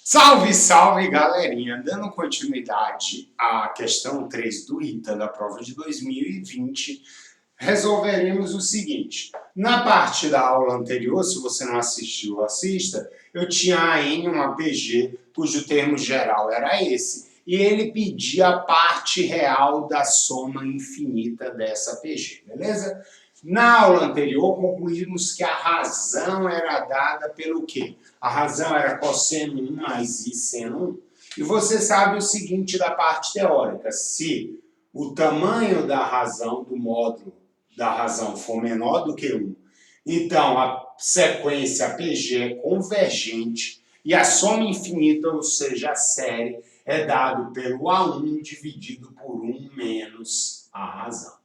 Salve, salve, galerinha! Dando continuidade à questão 3 do ITA da prova de 2020, resolveremos o seguinte. Na parte da aula anterior, se você não assistiu, assista, eu tinha a N, uma PG, cujo termo geral era esse, e ele pedia a parte real da soma infinita dessa PG, beleza? Na aula anterior, concluímos que a razão era dada pelo quê? A razão era cosseno 1 mais I seno 1. E você sabe o seguinte da parte teórica, se o tamanho da razão, do módulo da razão for menor do que 1, então a sequência PG é convergente e a soma infinita, ou seja, a série, é dado pelo A1 dividido por 1 menos a razão.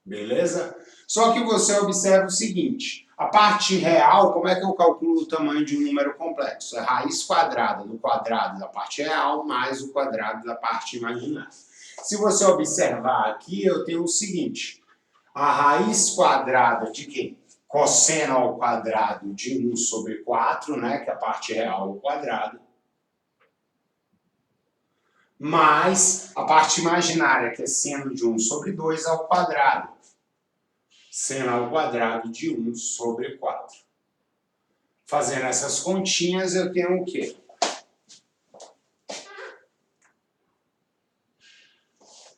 Beleza? Só que você observa o seguinte, a parte real, como é que eu calculo o tamanho de um número complexo? É raiz quadrada do quadrado da parte real mais o quadrado da parte imaginária. Se você observar aqui, eu tenho o seguinte, a raiz quadrada de quê? Cosseno ao quadrado de 1 sobre 4, né, que é a parte real ao quadrado, mais a parte imaginária, que é seno de 1 sobre 2 ao quadrado. Seno ao quadrado de 1 sobre 4. Fazendo essas continhas, eu tenho o quê?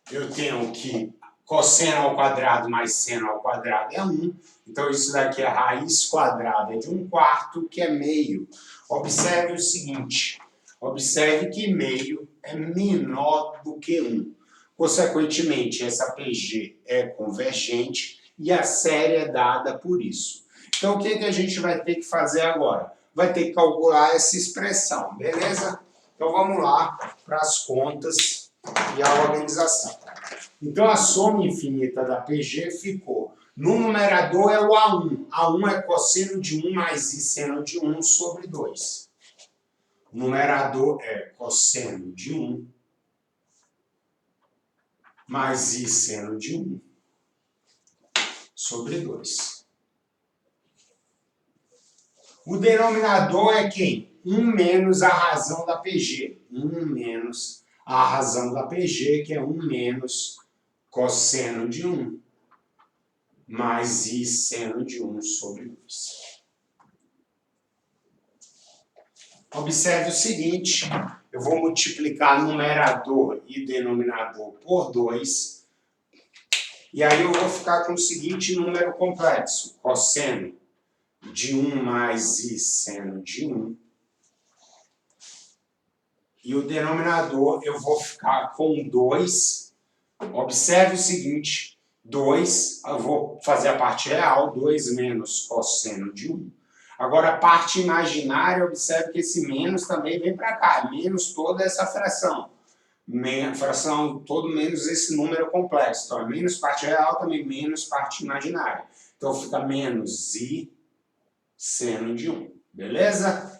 Eu tenho que cosseno ao quadrado mais seno ao quadrado é 1. Então, isso daqui é a raiz quadrada de 1/4, que é meio. Observe o seguinte. Observe que meio é menor do que 1. Consequentemente, essa PG é convergente e a série é dada por isso. Então, o que a gente vai ter que fazer agora? Vai ter que calcular essa expressão, beleza? Então, vamos lá para as contas e a organização. Então, a soma infinita da PG ficou. No numerador é o A1. A1 é cosseno de 1 mais I seno de 1 sobre 2. O numerador é cosseno de 1 mais I seno de 1 sobre 2. O denominador é quem? 1 menos a razão da PG. 1 menos a razão da PG, que é 1 menos cosseno de 1 mais I seno de 1 sobre 2. Observe o seguinte, eu vou multiplicar numerador e denominador por 2, e aí eu vou ficar com o seguinte número complexo, cosseno de 1 mais I seno de 1, e o denominador eu vou ficar com 2, observe o seguinte, 2, eu vou fazer a parte real, 2 menos cosseno de 1. Agora, a parte imaginária, observe que esse menos também vem para cá, menos toda essa fração. Fração todo menos esse número complexo. Então, é menos parte real, também menos parte imaginária. Então, fica menos I seno de 1. Beleza?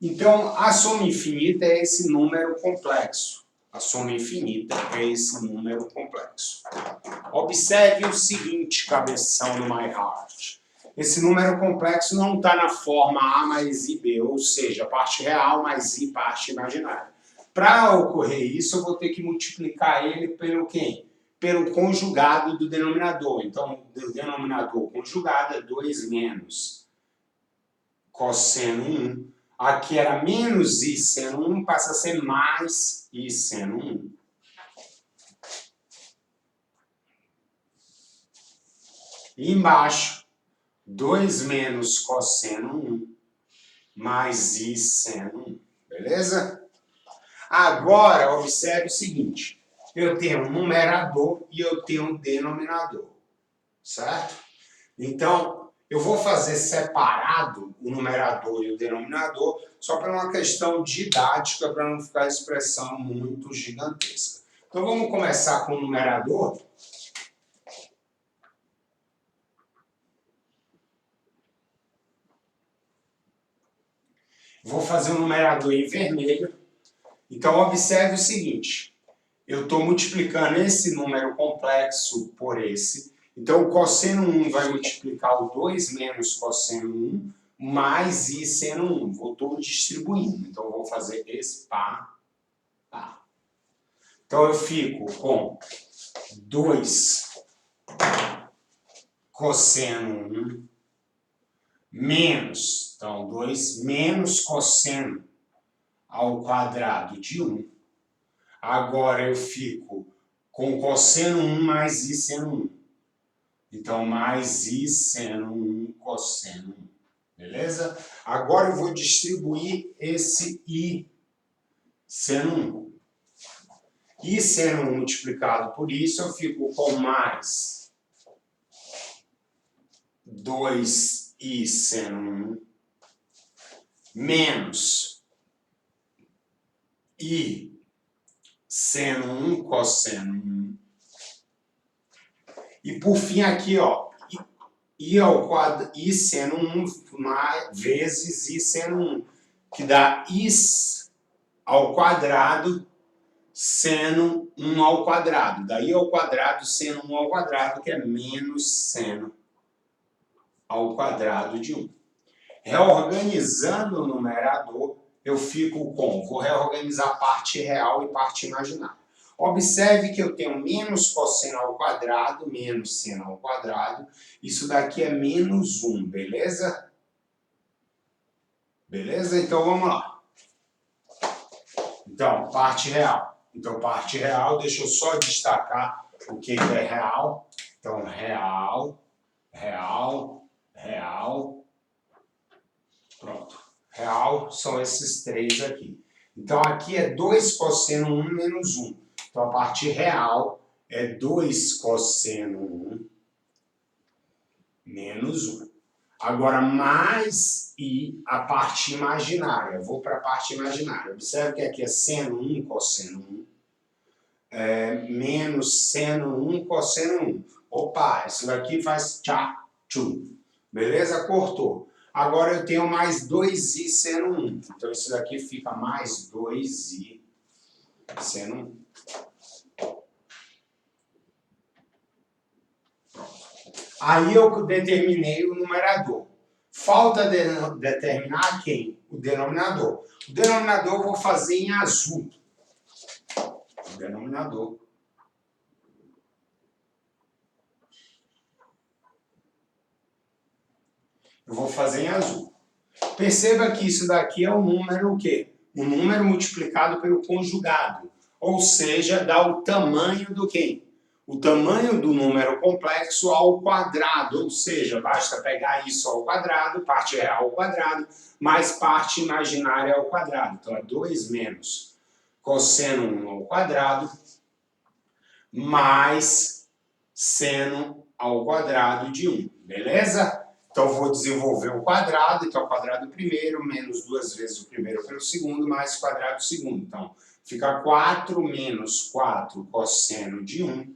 Então, a soma infinita é esse número complexo. A soma infinita é esse número complexo. Observe o seguinte, cabeção do My Heart. Esse número complexo não está na forma A mais IB, ou seja, parte real mais I parte imaginária. Para ocorrer isso, eu vou ter que multiplicar ele pelo quê? Pelo conjugado do denominador. Então, o denominador conjugado é 2 menos cosseno 1. Aqui era menos I seno 1, passa a ser mais I seno 1. E embaixo, 2 menos cosseno 1 mais I seno 1. Beleza? Agora, observe o seguinte. Eu tenho um numerador e eu tenho um denominador. Certo? Então, eu vou fazer separado o numerador e o denominador só para uma questão didática, para não ficar a expressão muito gigantesca. Então, vamos começar com o numerador. Vou fazer o numerador em vermelho. Então, observe o seguinte. Eu estou multiplicando esse número complexo por esse. Então, o cosseno 1 vai multiplicar o 2 menos cosseno 1, mais I seno 1. Vou todo distribuindo. Então, eu vou fazer esse par. Então, eu fico com 2 cosseno 1 menos, então 2 menos cosseno ao quadrado de 1. Agora eu fico com cosseno 1 mais I seno 1. Então, mais I seno 1 cosseno 1. Beleza? Agora eu vou distribuir esse I seno 1. I seno 1 multiplicado por isso, eu fico com mais 2I seno 1 menos I seno 1 cosseno 1. E por fim aqui, ó, I ao quadrado, I seno 1 vezes I seno 1, que dá I ao quadrado seno 1 ao quadrado. Daí ao quadrado seno 1 ao quadrado, que é menos seno ao quadrado de 1. Reorganizando o numerador, eu fico com, vou reorganizar parte real e parte imaginária. Observe que eu tenho menos cosseno ao quadrado, menos seno ao quadrado. Isso daqui é menos 1, beleza? Beleza? Então, vamos lá. Então, parte real. Então, parte real, deixa eu só destacar o que é real. Então, real, real, real. Pronto. Real são esses três aqui. Então, aqui é 2 cosseno 1 menos 1. Então, a parte real é 2 cosseno 1 menos 1. Agora, mais I, a parte imaginária. Vou para a parte imaginária. Observe que aqui é seno 1 cosseno 1. Menos seno 1 cosseno 1. Opa, isso daqui faz tchá, tchu. Beleza? Cortou. Agora eu tenho mais 2i seno 1. Então isso daqui fica mais 2i seno 1. Aí eu determinei o numerador. Falta determinar quem? O denominador. O denominador eu vou fazer em azul. O denominador. Eu vou fazer em azul. Perceba que isso daqui é um número o quê? Um número multiplicado pelo conjugado. Ou seja, dá o tamanho do quê? O tamanho do número complexo ao quadrado. Ou seja, basta pegar isso ao quadrado, parte real ao quadrado, mais parte imaginária ao quadrado. Então, é 2 menos cosseno 1 ao quadrado, mais seno ao quadrado de 1. Beleza? Então, vou desenvolver o quadrado, então o quadrado primeiro, menos 2 vezes o primeiro pelo segundo, mais o quadrado segundo. Então, fica 4 menos 4 cosseno de 1,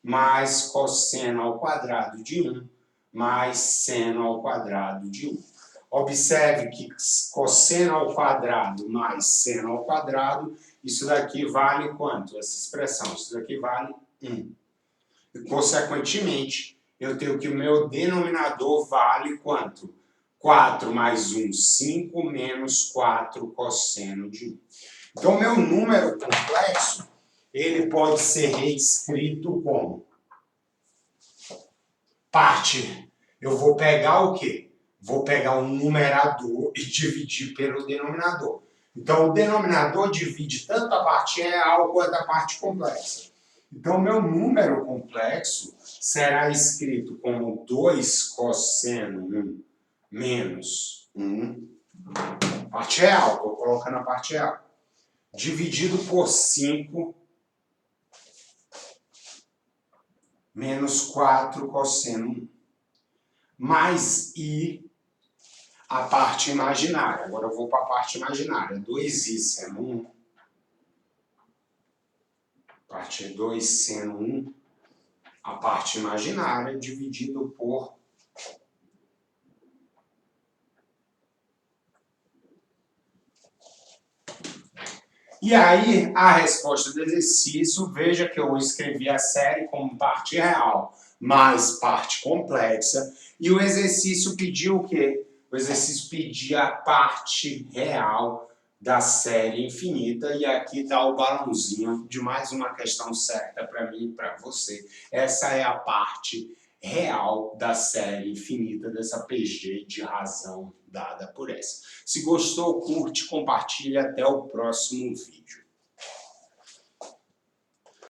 mais cosseno ao quadrado de 1, mais seno ao quadrado de 1. Observe que cosseno ao quadrado mais seno ao quadrado, isso daqui vale quanto? Essa expressão, isso daqui vale 1. E, consequentemente, eu tenho que o meu denominador vale quanto? 4 mais 1, 5, menos 4 cosseno de 1. Então, meu número complexo, ele pode ser reescrito como parte. Eu vou pegar o quê? Vou pegar o numerador e dividir pelo denominador. Então, o denominador divide tanto a parte real quanto a parte complexa. Então, meu número complexo será escrito como 2 cosseno 1 menos 1, parte real, estou colocando a parte real, dividido por 5 menos 4 cosseno 1, mais I, a parte imaginária. Agora eu vou para a parte imaginária, 2i seno 1, parte 2 seno 1, a parte imaginária dividido por E aí, a resposta do exercício, veja que eu escrevi a série como parte real mais parte complexa, e o exercício pediu o quê? o exercício pedia a parte real da série infinita, e aqui está o balãozinho de mais uma questão certa para mim e para você. Essa é a parte real da série infinita, dessa PG de razão dada por S. Se gostou, curte, compartilha, até o próximo vídeo.